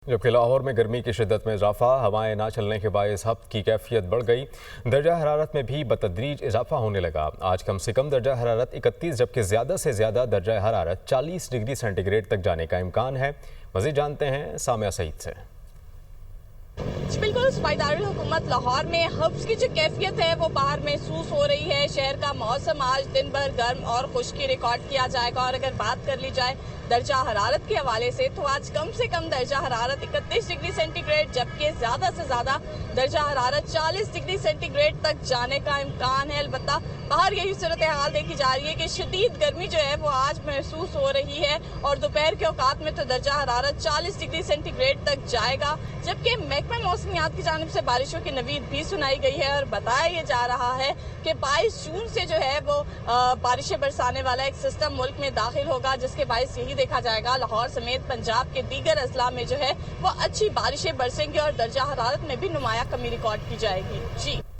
जबकि लाहौर में गर्मी की शिद्दत में इजाफा, हवाएं ना चलने के बायस हफ्त की कैफियत बढ़ गई। दर्जा हरारत में भी बतदरीज इजाफा होने लगा। आज कम से कम दर्जा हरारत 31 जबकि ज़्यादा से ज़्यादा दर्जा हरारत 40 डिग्री सेंटीग्रेड तक जाने का इम्कान है। मज़ीद जानते हैं सामिया सईद से। बिल्कुल, सूबाई दारुल हुकूमत लाहौर में हब्स की जो कैफियत है वो बाहर महसूस हो रही है। शहर का मौसम आज दिन भर गर्म और खुश्की रिकॉर्ड किया जाएगा। और अगर बात कर ली जाए दर्जा हरारत के हवाले से तो आज कम से कम दर्जा हरारत 31 डिग्री सेंटीग्रेड जबकि ज़्यादा से ज़्यादा दर्जा हरारत 40 डिग्री सेंटीग्रेड तक जाने का इम्कान है। अलबत्ता बाहर यही सूरत हाल देखी जा रही है कि शदीद गर्मी जो है वो आज महसूस हो रही है और दोपहर के औकात में तो दर्जा हरारत 40 डिग्री सेंटीग्रेड तक जाएगा। जबकि महकमा मौसमियात की जानिब से बारिशों की नवीद भी सुनाई गई है और बताया ये जा रहा है कि 22 जून से जो है वो बारिशें बरसाने वाला एक सिस्टम मुल्क में दाखिल होगा, जिसके बायस यही देखा जाएगा लाहौर समेत पंजाब के दीगर अजला में जो है वो अच्छी बारिशें बरसेंगी और दर्जा हरारत में भी नुमाया कमी रिकॉर्ड की जाएगी। जी।